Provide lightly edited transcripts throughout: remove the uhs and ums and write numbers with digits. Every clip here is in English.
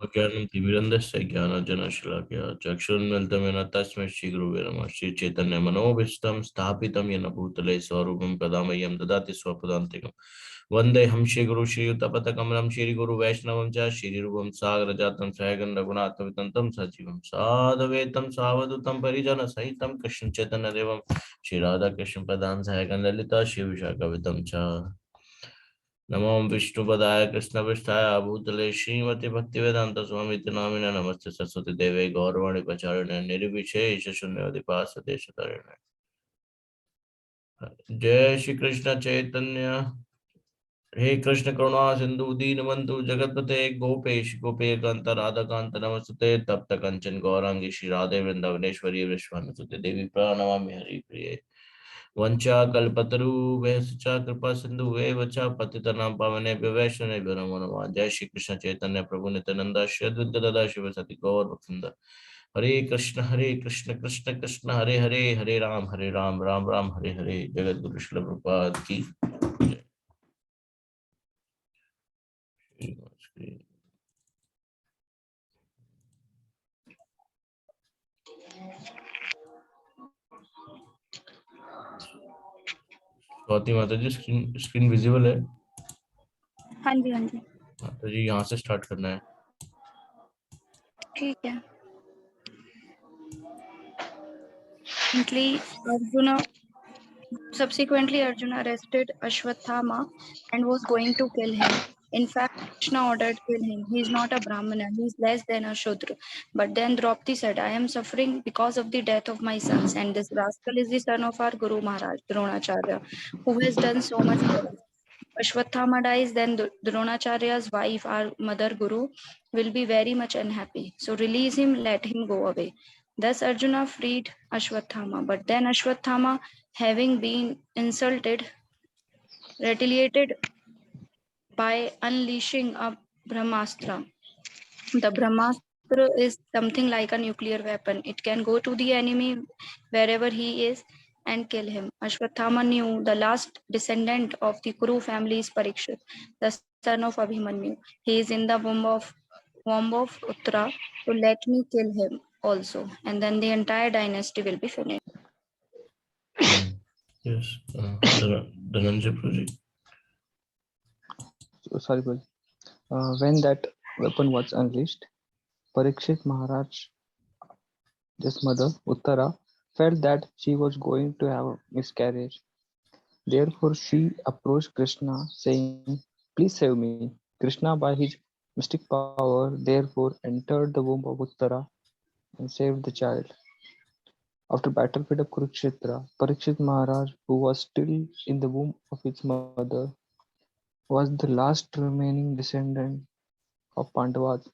ज्ञानतिमिरन्दस्य ज्ञानार्जनशलाकया चक्षुरुन्मिलितं तस्मै श्रीगुरुवे नमः। श्रीचैतन्यमनोभीष्टं स्थापितं येन भूतले स्वरूपं कदा मह्यं ददाति स्वपदान्तिकं। वन्देऽहं श्रीगुरु श्रीयुतपथकमलं श्रीगुरुवैष्णवं च श्रीरूपं सागरजातं सहगं रघुनाथवितं सजीवं साधवेतं सावधूतं परिजनसहितं कृष्णचैतन्यदेवं श्रीराधाकृष्णपदां सहगं ललिता श्रीविशाखवितं च। नमो विष्णुपदाय कृष्णपृष्ठाय भूतले श्रीमती भक्तिवेदांत स्वामी नामिने नमस्ते सरस्वती देवे गौरवाणी प्रचारिणे निर्विशेष शून्यवादी पार्षदेशतारिणे। जय श्री कृष्ण चैतन्य। हे कृष्ण करुणा सिंधु दीनबंधु जगतपते गोपेश गोपेकांत राधा कांत नमस्ते तप्त कंचन गौरांगी श्री राधे वृंदावनेश्वरी विश्वानुसुते देवी प्रणमामि हरि प्रिये। वंचा कल्पतरुभ्यश्च कृपा सिंधुभ्येव च पतितनां पावनेभ्यो वैष्णवेभ्यो नमो नमः। जय श्री कृष्ण चैतन्य प्रभु नित्यानंद श्री अद्वैत गदाधर शिवसति गौर भक्तवृंद। हरे कृष्ण कृष्ण कृष्ण हरे हरे, हरे राम राम राम हरे हरे। जगत गुरु श्रील प्रभुपाद की जय। स्वाति माता जी स्क्रीन विजिबल है? हाँ जी हाँ जी माता जी यहाँ से स्टार्ट करना है। ठीक है। Subsequently, Arjuna arrested Ashwatthama and was going to kill him. In fact, Krishna ordered kill him. He is not a Brahmana. He is less than a Shudra. But then Draupadi said, I am suffering because of the death of my sons, and this rascal is the son of our Guru Maharaj, Dronacharya, who has done so much for us. Ashwatthama dies, then Dronacharya's wife, our mother Guru, will be very much unhappy. So release him, let him go away. Thus Arjuna freed Ashwatthama. But then Ashwatthama, having been insulted, retaliated by unleashing a Brahmastra. The Brahmastra is something like a nuclear weapon. It can go to the enemy wherever he is and kill him. Ashwatthama knew the last descendant of the Kuru family is Parikshit, the son of Abhimanyu. He is in the womb of Uttara, so let me kill him also, and then the entire dynasty will be finished. Yes, Dhananjay project. Sorry, when that weapon was unleashed, Parikshit Maharaj's mother, Uttara, felt that she was going to have a miscarriage. Therefore, she approached Krishna, saying, Please save me. Krishna, by his mystic power, therefore entered the womb of Uttara and saved the child. After battlefield of Kurukshetra, Parikshit Maharaj, who was still in the womb of his mother, was the last remaining descendant of Pandavas,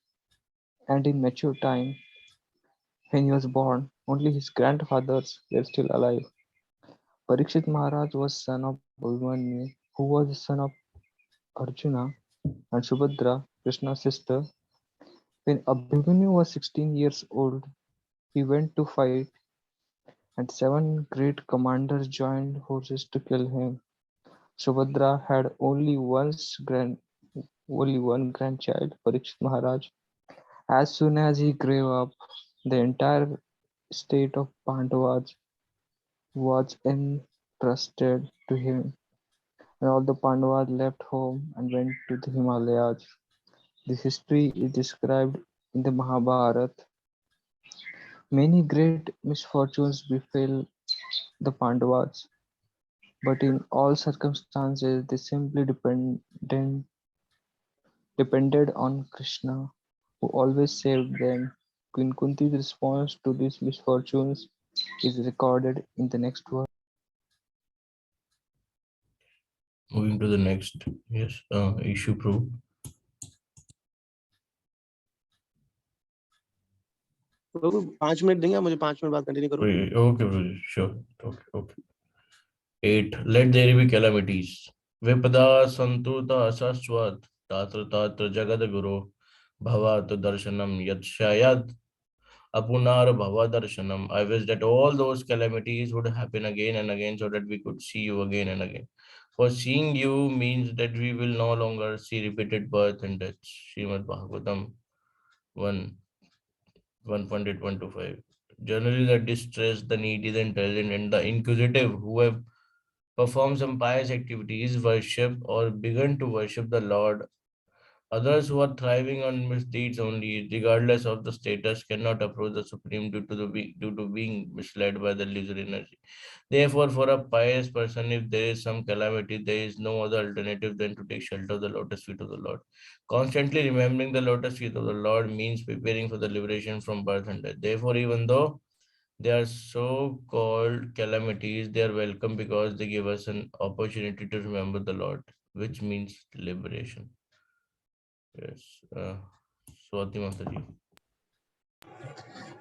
and in mature time, when he was born, only his grandfathers were still alive. Parikshit Maharaj was son of Abhimanyu, who was the son of Arjuna and Subhadra, Krishna's sister. When Abhimanyu was 16 years old, he went to fight, and 7 great commanders joined forces to kill him. Subhadra had only one grandchild, Parikshit Maharaj. As soon as he grew up, the entire state of Pandavas was entrusted to him, and all the Pandavas left home and went to the Himalayas. This history is described in the Mahabharata. Many great misfortunes befell the Pandavas, but in all circumstances they simply depended on Krishna, who always saved them. Queen Kunti's response to these misfortunes is recorded in the next verse. Moving to the next, yes, issue proof. Prabhu 5 minute देंगे मुझे, 5 minute बाद continue करो. Okay, brother, sure. Okay. 8. Let there be calamities. Vipada santuta asaswat tatra tatra jagad guru bhavat darshanam yadshayad apunar bhava darshanam. I wish that all those calamities would happen again and again so that we could see you again and again. For seeing you means that we will no longer see repeated birth and death. Srimad Bhagavatam 1.8.25. Generally, the distressed, the needy, the intelligent, and the inquisitive who have performed some pious activities, worship or begun to worship the Lord. Others who are thriving on misdeeds only, regardless of the status, cannot approach the Supreme due to being misled by the illusory energy. Therefore, for a pious person, if there is some calamity, there is no other alternative than to take shelter of the lotus feet of the Lord. Constantly remembering the lotus feet of the Lord means preparing for the liberation from birth and death. Therefore, even though they are so-called calamities, they are welcome because they give us an opportunity to remember the Lord, which means liberation. Yes. Swati Mataji.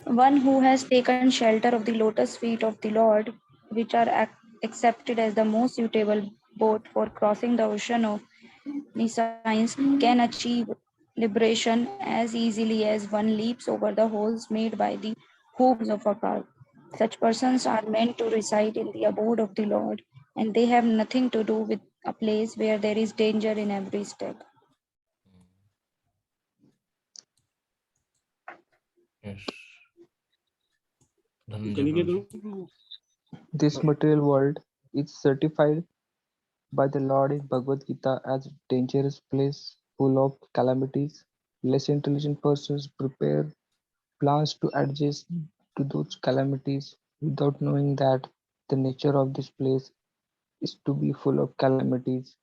One who has taken shelter of the lotus feet of the Lord, which are accepted as the most suitable boat for crossing the ocean of nescience, can achieve liberation as easily as one leaps over the holes made by the hooves of a car. Such persons are meant to reside in the abode of the Lord, and they have nothing to do with a place where there is danger in every step. Yes. This material world is certified by the Lord in Bhagavad Gita as a dangerous place full of calamities. Less intelligent persons prepare plans to adjust to those calamities without knowing that the nature of this place is to be full of calamities.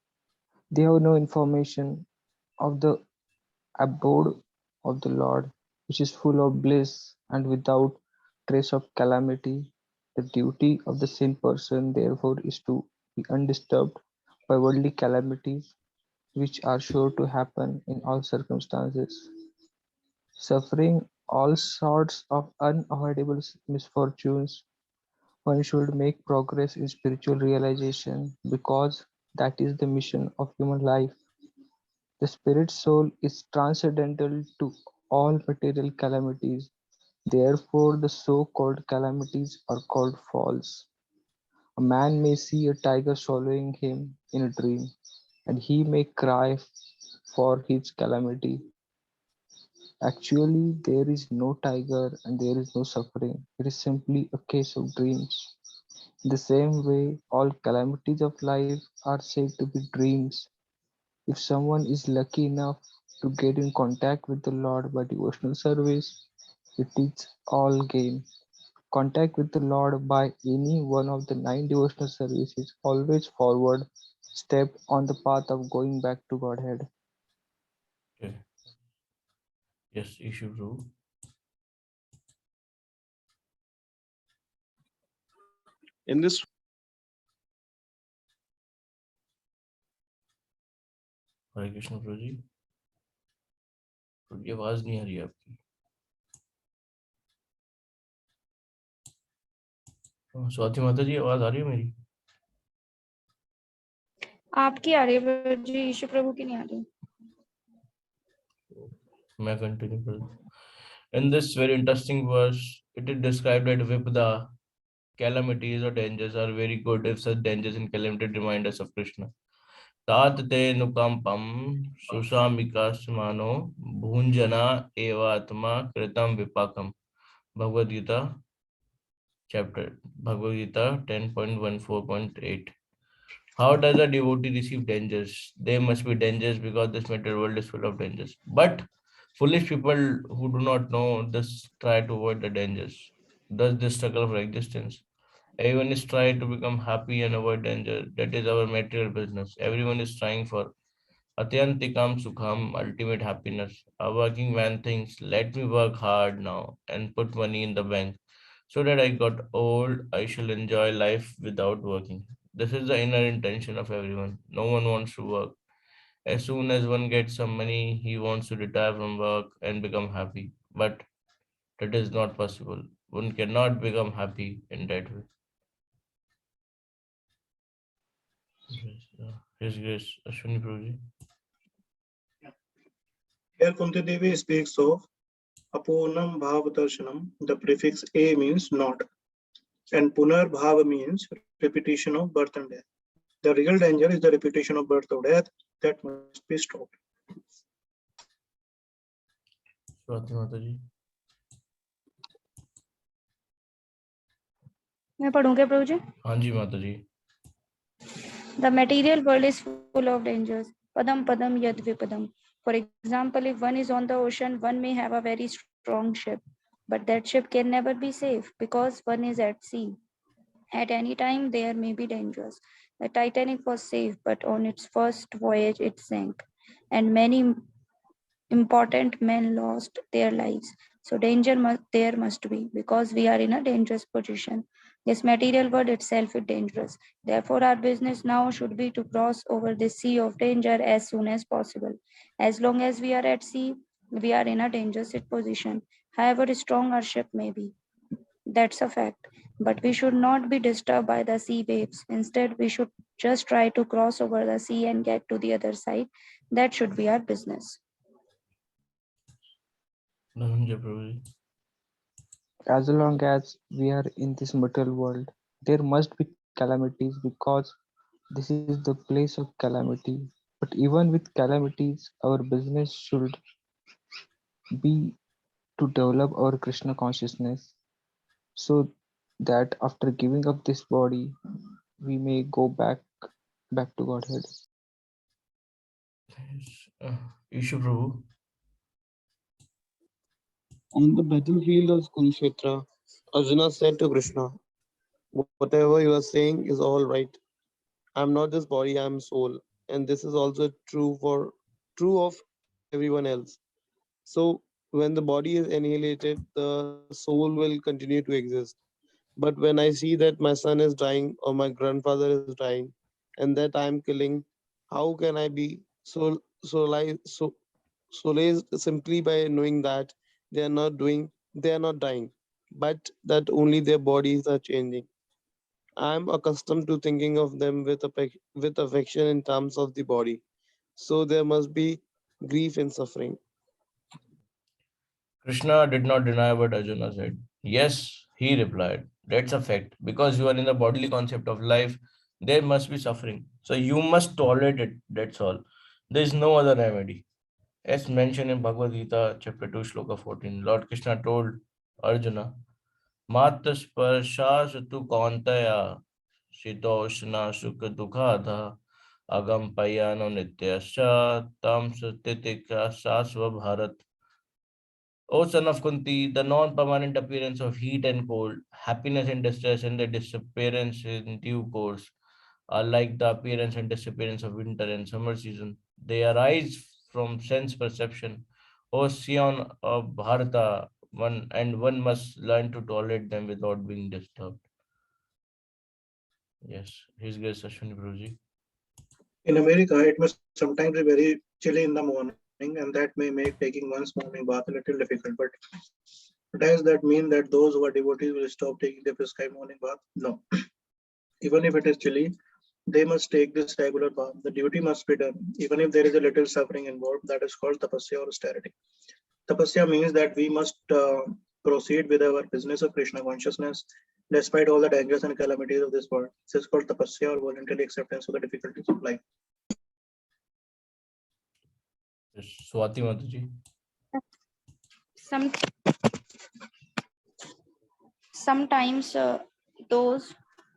They have no information of the abode of the Lord, which is full of bliss and without trace of calamity. The duty of the sane person, therefore, is to be undisturbed by worldly calamities, which are sure to happen in all circumstances. Suffering all sorts of unavoidable misfortunes, one should make progress in spiritual realization because that is the mission of human life. The spirit soul is transcendental to all material calamities, therefore the so-called calamities are called false. A man may see a tiger swallowing him in a dream, and he may cry for his calamity. Actually, there is no tiger and there is no suffering. It is simply a case of dreams. In the same way, all calamities of life are said to be dreams. If someone is lucky enough to get in contact with the Lord by devotional service, it is all gain. Contact with the Lord by any one of the 9 devotional services always forward step on the path of going back to Godhead. Okay. Yes, issue Prabhu. In this हरे कृष्ण प्रभु जी, ये आवाज नहीं आ रही है आपकी। स्वाति माता जी, आवाज आ रही है मेरी? आपकी आ रही है जी, ईशु प्रभु की नहीं आ रही। मैं कंटिन्यू कर दूं। In this very interesting verse, it is described that Vipda, calamities or dangers are very good if such dangers and calamities remind us of Krishna. Tat te nukampam susamikasmano bhunjana evatma kritam vipakam. Bhagavad Gita, chapter Bhagavad Gita 10.14.8. How does a devotee receive dangers? They must be dangers because this material world is full of dangers. But foolish people who do not know this try to avoid the dangers. Thus, this struggle for existence. Everyone is trying to become happy and avoid danger. That is our material business. Everyone is trying for Atyantikam Sukham, ultimate happiness. A working man thinks, let me work hard now and put money in the bank. So that I got old, I shall enjoy life without working. This is the inner intention of everyone. No one wants to work. As soon as one gets some money, he wants to retire from work and become happy. But that is not possible. One cannot become happy in that way. His Grace, Ashwini Prabhuji. Here Kunti Devi speaks of Apunam Bhavadarshanam. The prefix A means not, and Punar Bhava means repetition of birth and death. The real danger is the repetition of birth or death that must be stopped. Swati माता जी। मैं पढ़ूंगा प्रभु जी। हाँ जी माता जी। The material world is full of dangers. Padam padam yad vipadam. For example, if one is on the ocean, one may have a very strong ship, but that ship can never be safe because one is at sea. At any time, there may be dangers. The Titanic was safe, but on its first voyage, it sank, and many important men lost their lives. So there must be, because we are in a dangerous position. This material world itself is dangerous. Therefore, our business now should be to cross over the sea of danger as soon as possible. As long as we are at sea, we are in a dangerous position. However strong our ship may be, that's a fact. But we should not be disturbed by the sea waves. Instead, we should just try to cross over the sea and get to the other side. That should be our business. Dhananjay Prabhu ji. As long as we are in this material world, there must be calamities because this is the place of calamity. But even with calamities, our business should be to develop our Krishna consciousness so that after giving up this body, we may go back to Godhead. Ishu Prabhu. On the battlefield of Kurukshetra, Arjuna said to Krishna, "Whatever you are saying is all right. I'm not this body, I'm soul, and this is also true of everyone else. So when the body is annihilated, the soul will continue to exist. But when I see that my son is dying or my grandfather is dying, and that I'm killing, how can I be solaced simply by knowing that they are not dying, but that only their bodies are changing? I'm accustomed to thinking of them with affection in terms of the body. So there must be grief and suffering." Krishna did not deny what Arjuna said. Yes, he replied, that's a fact. Because you are in the bodily concept of life, there must be suffering. So you must tolerate it. That's all. There is no other remedy. As mentioned in Bhagavad Gita, chapter 2, shloka 14, Lord Krishna told Arjuna, Mata sparsha tu kauntaya shitoshna sukha dukhadha agam payano nityascha tam satitika sasva bharat. O son of Kunti, the non-permanent appearance of heat and cold, happiness and distress, and the disappearance in due course are like the appearance and disappearance of winter and summer season. They arise from sense perception. O Sion of Bharata, one must learn to tolerate them without being disturbed. Yes, His Grace Ashwini Prabhuji. In America, it must sometimes be very chilly in the morning, and that may make taking one's morning bath a little difficult. But does that mean that those who are devotees will stop taking the prescribed morning bath? No. Even if it is chilly, they must take this regular bath. The duty must be done, even if there is a little suffering involved. That is called tapasya or austerity. Tapasya means that we must proceed with our business of Krishna consciousness despite all the dangers and calamities of this world. This is called tapasya or voluntary acceptance of the difficulties of life. Yes, Swati Mataji. Sometimes those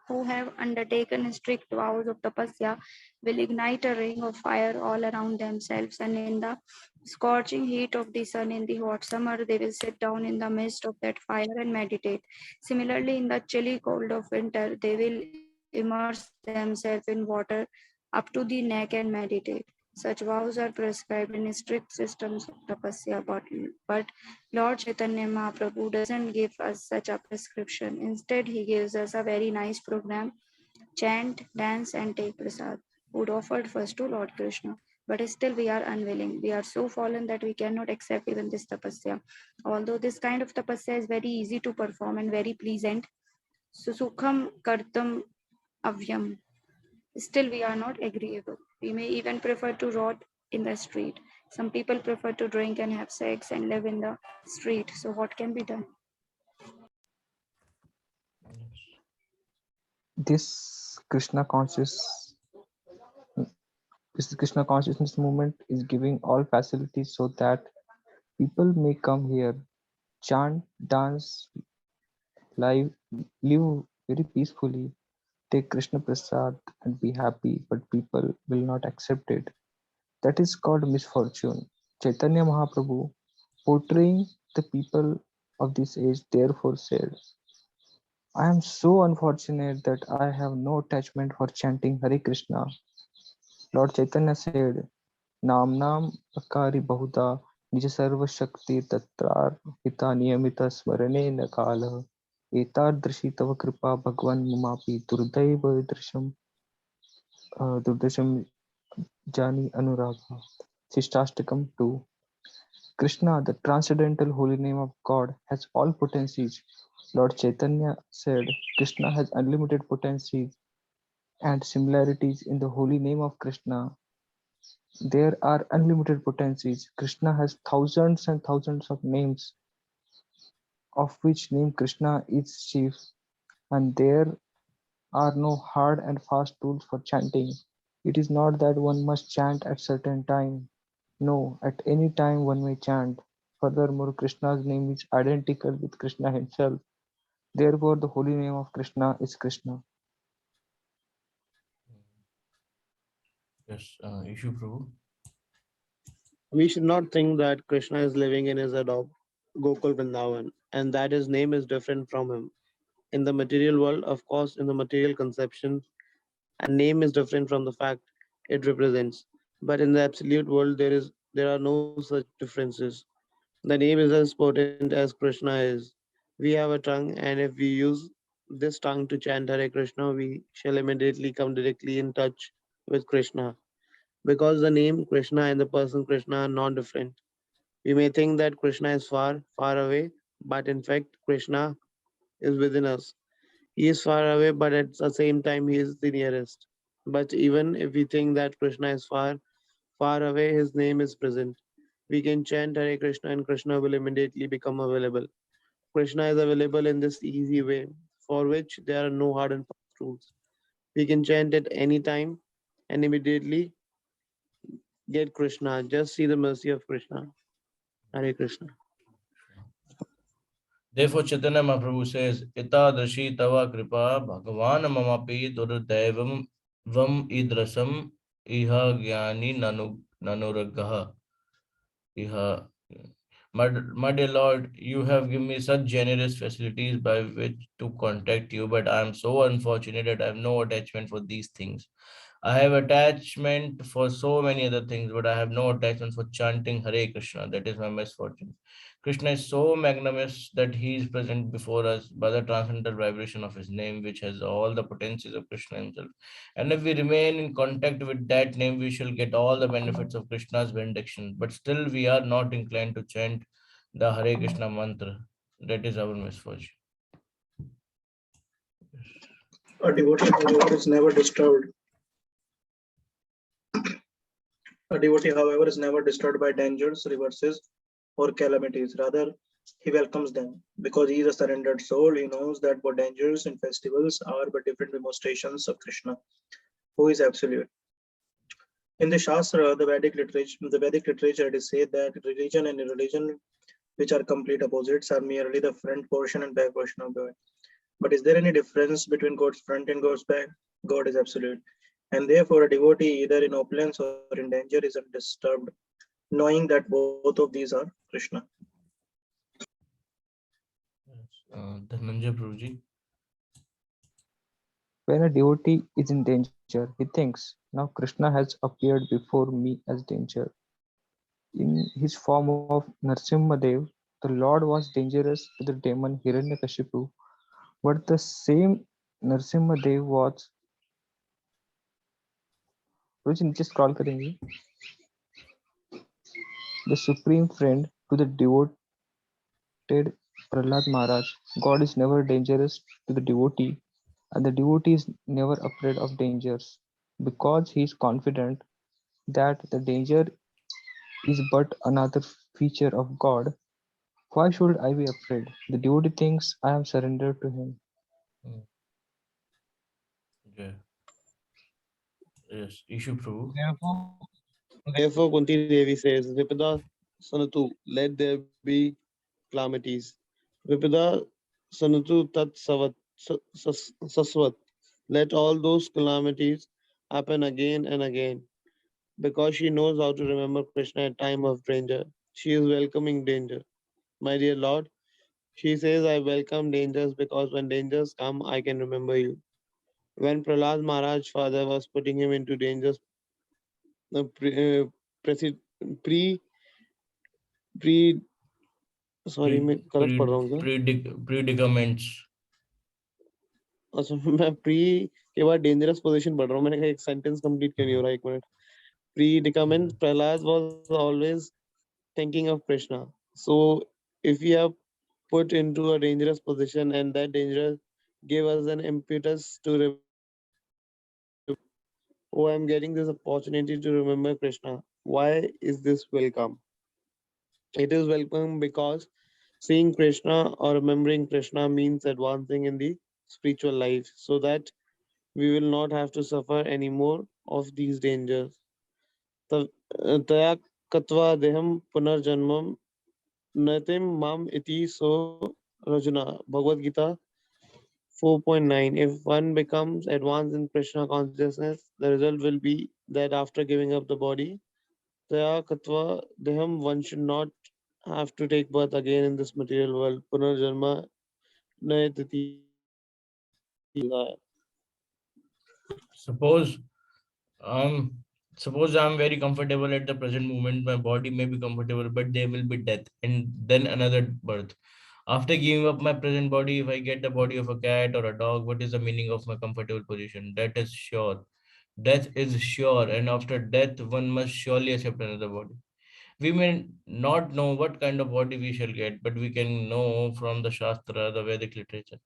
who have undertaken strict vows of tapasya will ignite a ring of fire all around themselves, and in the scorching heat of the sun in the hot summer, they will sit down in the midst of that fire and meditate. Similarly, in the chilly cold of winter, they will immerse themselves in water up to the neck and meditate. Such vows are prescribed in strict systems of tapasya, but Lord Chaitanya Mahaprabhu doesn't give us such a prescription. Instead, he gives us a very nice program: chant, dance, and take prasad, food offered first to Lord Krishna. But still, we are unwilling. We are so fallen that we cannot accept even this tapasya. Although this kind of tapasya is very easy to perform and very pleasant, susukham kartam avyam. Still, we are not agreeable. We may even prefer to rot in the street. Some people prefer to drink and have sex and live in the street. So, what can be done? This Krishna conscious this Krishna consciousness movement is giving all facilities so that People may come here, chant, dance, live, live very peacefully, take Krishna Prasad and be happy, but people will not accept it. That is called misfortune. Chaitanya Mahaprabhu, portraying the people of this age, therefore said, I am so unfortunate that I have no attachment for chanting Hare Krishna. Lord Chaitanya said, Nam Nam Akari Bahuda Nija Sarva Shakti Tatrar Hita Niyamita Smarane Kala Etadrishi Tava Kripa Bhagwan Mamapi Durdaiva Durdasham Jani Anuragha. Shishtastakam 2. Krishna, the transcendental holy name of God, has all potencies. Lord Chaitanya said, Krishna has unlimited potencies and similarities in the holy name of Krishna. There are unlimited potencies. Krishna has thousands and thousands of names, of which name Krishna is chief, and there are no hard and fast rules for chanting. It is not that one must chant at certain time. No, at any time one may chant. Furthermore, Krishna's name is identical with Krishna himself. Therefore, the holy name of Krishna is Krishna. Yes, issue Prabhu. We should not think that Krishna is living in his adopt Gokul Vrindavan and that his name is different from him. In the material world, of course, in the material conception, a name is different from the fact it represents. But in the absolute world, there are no such differences. The name is as potent as Krishna is. We have a tongue, and if we use this tongue to chant Hare Krishna, we shall immediately come directly in touch with Krishna. Because the name Krishna and the person Krishna are not different. We may think that Krishna is far, far away, but in fact, Krishna is within us. He is far away, but at the same time, he is the nearest. But even if we think that Krishna is far, far away, his name is present. We can chant Hare Krishna and Krishna will immediately become available. Krishna is available in this easy way, for which there are no hard and fast rules. We can chant at any time and immediately get Krishna. Just see the mercy of Krishna. Hare Krishna. Therefore, Chaitanya Mahaprabhu says, Itadashi tava kripa bhagavan mamapi durdevam vam idrasam iha gyani nanuragaha. Iha. My dear Lord, you have given me such generous facilities by which to contact you, but I am so unfortunate that I have no attachment for these things. I have attachment for so many other things, but I have no attachment for chanting Hare Krishna. That is my misfortune. Krishna is so magnanimous that he is present before us by the transcendental vibration of his name, which has all the potencies of Krishna himself. And if we remain in contact with that name, we shall get all the benefits of Krishna's benediction. But still, we are not inclined to chant the Hare Krishna mantra. That is our misfortune. A devotee, however, is never disturbed. A devotee, however, is never disturbed by dangers, reverses, or calamities. Rather, he welcomes them. Because he is a surrendered soul, he knows that what dangers and festivals are but different demonstrations of Krishna, who is absolute. In the Shastra, the Vedic literature, it is said that religion and irreligion, which are complete opposites, are merely the front portion and back portion of God. But is there any difference between God's front and God's back? God is absolute. And therefore, a devotee, either in opulence or in danger, is undisturbed, knowing that both of these are Krishna. Dhananjay Prabhuji. When a devotee is in danger, he thinks, now Krishna has appeared before me as danger. In his form of Narsimhadev, the Lord was dangerous to the demon Hiranyakashipu, but the same Narsimhadev was नीचे scroll करेंगे the supreme friend to the devoted Prahlad Maharaj. God is never dangerous to the devotee, and the devotee is never afraid of dangers, because he is confident that the danger is but another feature of God. Why should I be afraid? The devotee thinks I am surrendered to him. Yeah. Yes, issue Prabhu. Therefore, Kunti Devi says, Vipada sanatu, let there be calamities. Vipida sanatu tat sasvat, let all those calamities happen again and again. Because she knows how to remember Krishna at time of danger. She is welcoming danger. My dear Lord, she says, I welcome dangers because when dangers come, I can remember you. When Prahlad Maharaj father was putting him into dangers, pre, presi- pre, pre, sorry, मैं गलत पढ़ रहा हूँ क्या? Predicaments. अच्छा मैं pre के बाद dangerous position पढ़ रहा हूँ. मैंने कहा एक sentence complete क्यों नहीं हो रहा? एक minute. Predicament, Prahlad was always thinking of Krishna. So if we are put into a dangerous position and that danger gave us an impetus to oh, I'm getting this opportunity to remember Krishna. Why is this welcome? It is welcome because seeing Krishna or remembering Krishna means advancing in the spiritual life so that we will not have to suffer any more of these dangers. Taya katva deham punarjanmam natim mam iti so rajuna. Bhagavad Gita 4.9. If one becomes advanced in Krishna consciousness, the result will be that after giving up the body, Taya Katva Deham, one should not have to take birth again in this material world. Punarjanma Nayatiti. Suppose suppose I'm very comfortable at the present moment. My body may be comfortable, but there will be death and then another birth. After giving up my present body, if I get the body of a cat or a dog, what is the meaning of my comfortable position? That is sure. Death is sure, and after death, one must surely accept another body. We may not know what kind of body we shall get, but we can know from the Shastra, the Vedic literature.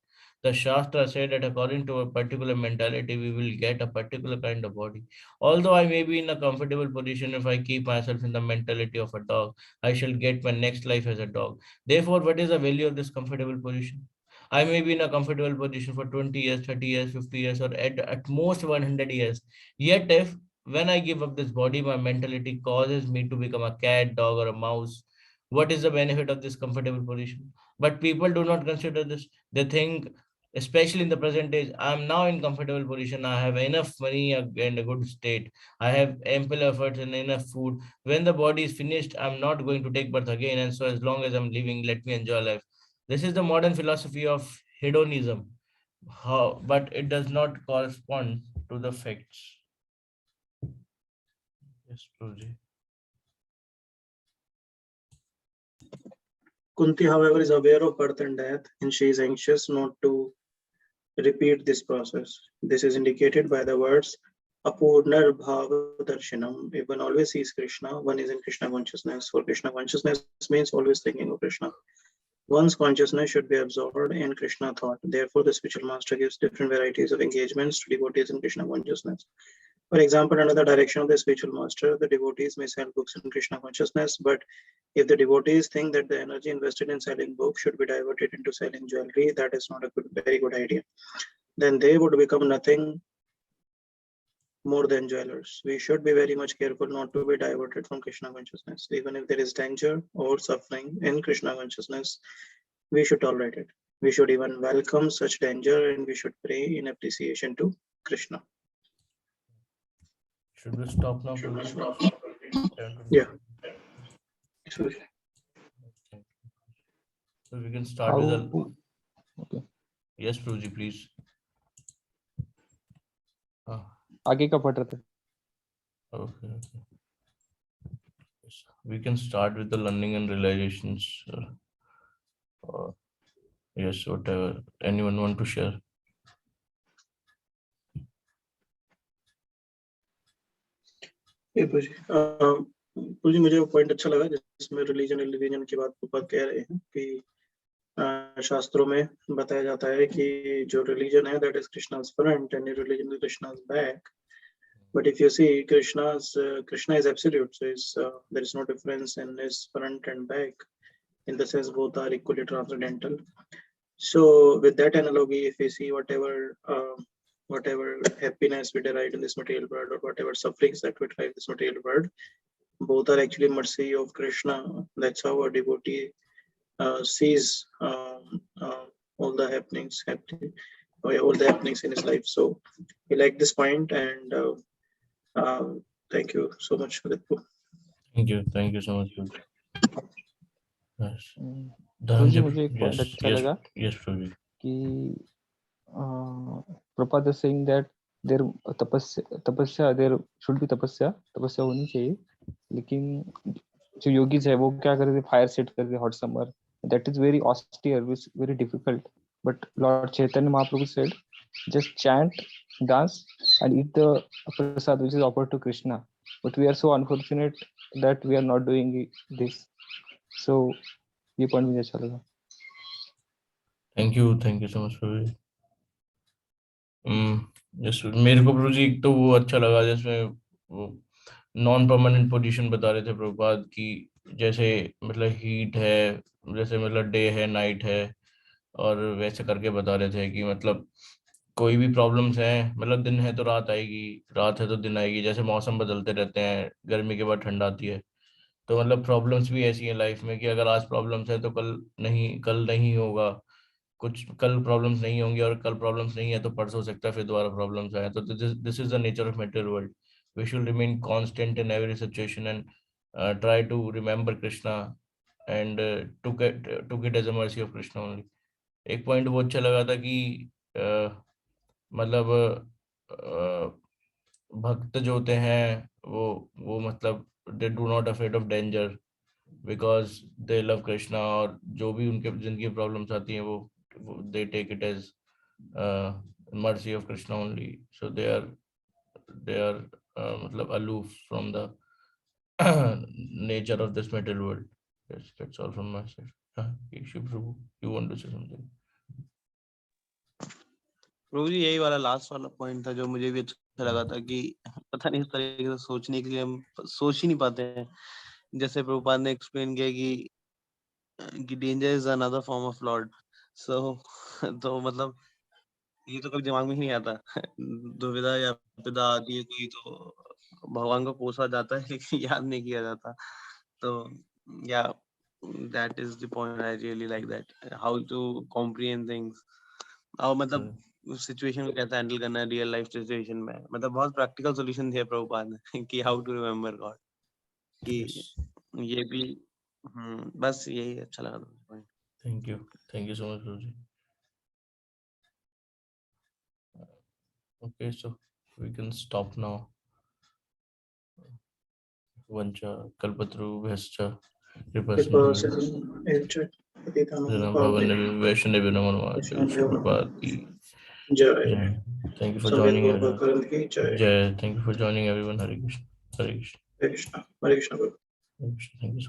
The Shastra said that according to a particular mentality, we will get a particular kind of body. Although I may be in a comfortable position, if I keep myself in the mentality of a dog, I shall get my next life as a dog. Therefore, what is the value of this comfortable position? I may be in a comfortable position for 20 years, 30 years, 50 years, or at most 100 years. Yet, if when I give up this body, my mentality causes me to become a cat, dog, or a mouse. What is the benefit of this comfortable position? But people do not consider this. They think, especially in the present age, I am now in comfortable position. I have enough money and a good state. I have ample efforts and enough food. When the body is finished, I'm not going to take birth again. And so, as long as I'm living, let me enjoy life. This is the modern philosophy of hedonism. How, but it does not correspond to the facts. Yes, Prabhuji. Kunti, however, is aware of birth and death, and she is anxious not to repeat this process. This is indicated by the words Apurnar Bhava Darshanam. If one always sees Krishna, one is in Krishna consciousness. For Krishna consciousness means always thinking of Krishna. One's consciousness should be absorbed in Krishna thought. Therefore, the spiritual master gives different varieties of engagements to devotees in Krishna consciousness. For example, under the direction of the spiritual master, the devotees may sell books in Krishna consciousness, but if the devotees think that the energy invested in selling books should be diverted into selling jewelry, that is not a very good idea. Then they would become nothing more than jewelers. We should be very much careful not to be diverted from Krishna consciousness. Even if there is danger or suffering in Krishna consciousness, we should tolerate it. We should even welcome such danger and we should pray in appreciation to Krishna. Should we stop now? Yeah. So we can start with the. Okay. Yes, Prabhuji, please. आगे का पढ़ रहे थे. Okay. Yes, we can start with the learning and realizations. Yes, whatever. Anyone want to share? मुझे मुझे point अच्छा लगा जिसमें रिलीजन एंड डिवीजन की बात कह रहे हैं कि शास्त्रों में बताया जाता है कि जो रिलीजन है that is Krishna's front and religion is Krishna's back. But if you see Krishna is absolute, so there is no difference in his front and back. In the sense, both are equally transcendental. So with that analogy, if we see whatever happiness we derive in this material world or whatever sufferings that we derive in this material world, both are actually mercy of Krishna. That's how a devotee sees all the happenings happening, all the happenings in his life. So we like this point, and thank you so much for that. Thank you so much. Yes. Prabhu ji Dhananjay, मुझे एक point yes, अच्छा yes, लगा yes, Prabhu. कि Prabhupada is saying that there तपस्या there should be तपस्या होनी चाहिए, लेकिन जो योगीज है वो क्या करते, फायर सेट करते hot summer, that is very austere, very difficult. But Lord Chaitanya Mahaprabhu said, just chant, dance, and eat the prasad which is offered to Krishna. But we are so unfortunate that we are not doing this. So ये point मुझे अच्छा लगा. Thank you so much, Prabhu. Yes, मेरे को प्रभु जी एक तो वो अच्छा लगा जिसमें वो नॉन परमानेंट पोजीशन बता रहे थे प्रभुपाद की, जैसे मतलब हीट है, जैसे मतलब डे है नाइट है, और वैसे करके बता रहे थे कि मतलब कोई भी प्रॉब्लम्स हैं, मतलब दिन है तो रात आएगी, रात है तो दिन आएगी, जैसे मौसम बदलते रहते हैं, गर्मी के बाद ठंड आती है, तो मतलब प्रॉब्लम्स भी ऐसी हैं लाइफ में कि अगर आज प्रॉब्लम्स है तो कल नहीं होगा, कुछ कल प्रॉब्लम्स नहीं होंगी, और कल प्रॉब्लम्स नहीं है तो परसों हो सकता है फिर दोबारा प्रॉब्लम्स आए. तो this is the nature of material world. We should remain constant in every situation and try to remember Krishna and to get as a mercy of Krishna only. एक पॉइंट वो अच्छा लगा था कि मतलब भक्त जो होते हैं वो मतलब they do not afraid of danger because they love Krishna, और जो भी उनके जिंदगी प्रॉब्लम्स आती हैं वो they take it as mercy of Krishna only. So they are मतलब aloof from the nature of this material world. Yes, that's all from my side. Shiv Prabhu, you want to say something? प्रभु जी यही वाला last वाला point था जो मुझे भी अच्छा लगा था कि पता नहीं इस तरीके से सोचने के लिए हम सोच ही नहीं पाते हैं. जैसे प्रभुपाद ने एक्सप्लेन किया कि danger is another form of Lord. So तो मतलब ये तो कभी दिमाग में ही नहीं आता. दुविधा या विदा आती है कोई तो भगवान को कोसा जाता है लेकिन याद नहीं किया जाता. तो या that is the point. I really like that, how to comprehend things. और मतलब उस सिचुएशन को कैसे हैंडल करना है रियल लाइफ सिचुएशन में, मतलब बहुत प्रैक्टिकल सॉल्यूशन दिया प्रभुपाद ने कि हाउ टू रिमेम्बर गॉड, कि ये भी बस यही अच्छा लगा था. Thank you so much, Prabhuji. Okay, so we can stop now. Vancha kalpatru bhascha Vaishnavi Naman Prabhupada ki Jai. Thank you for joining everyone. Jai. Thank you for joining everyone. Hare Krishna. Hare Krishna. Hare Krishna. Hare Krishna. Thank you so much.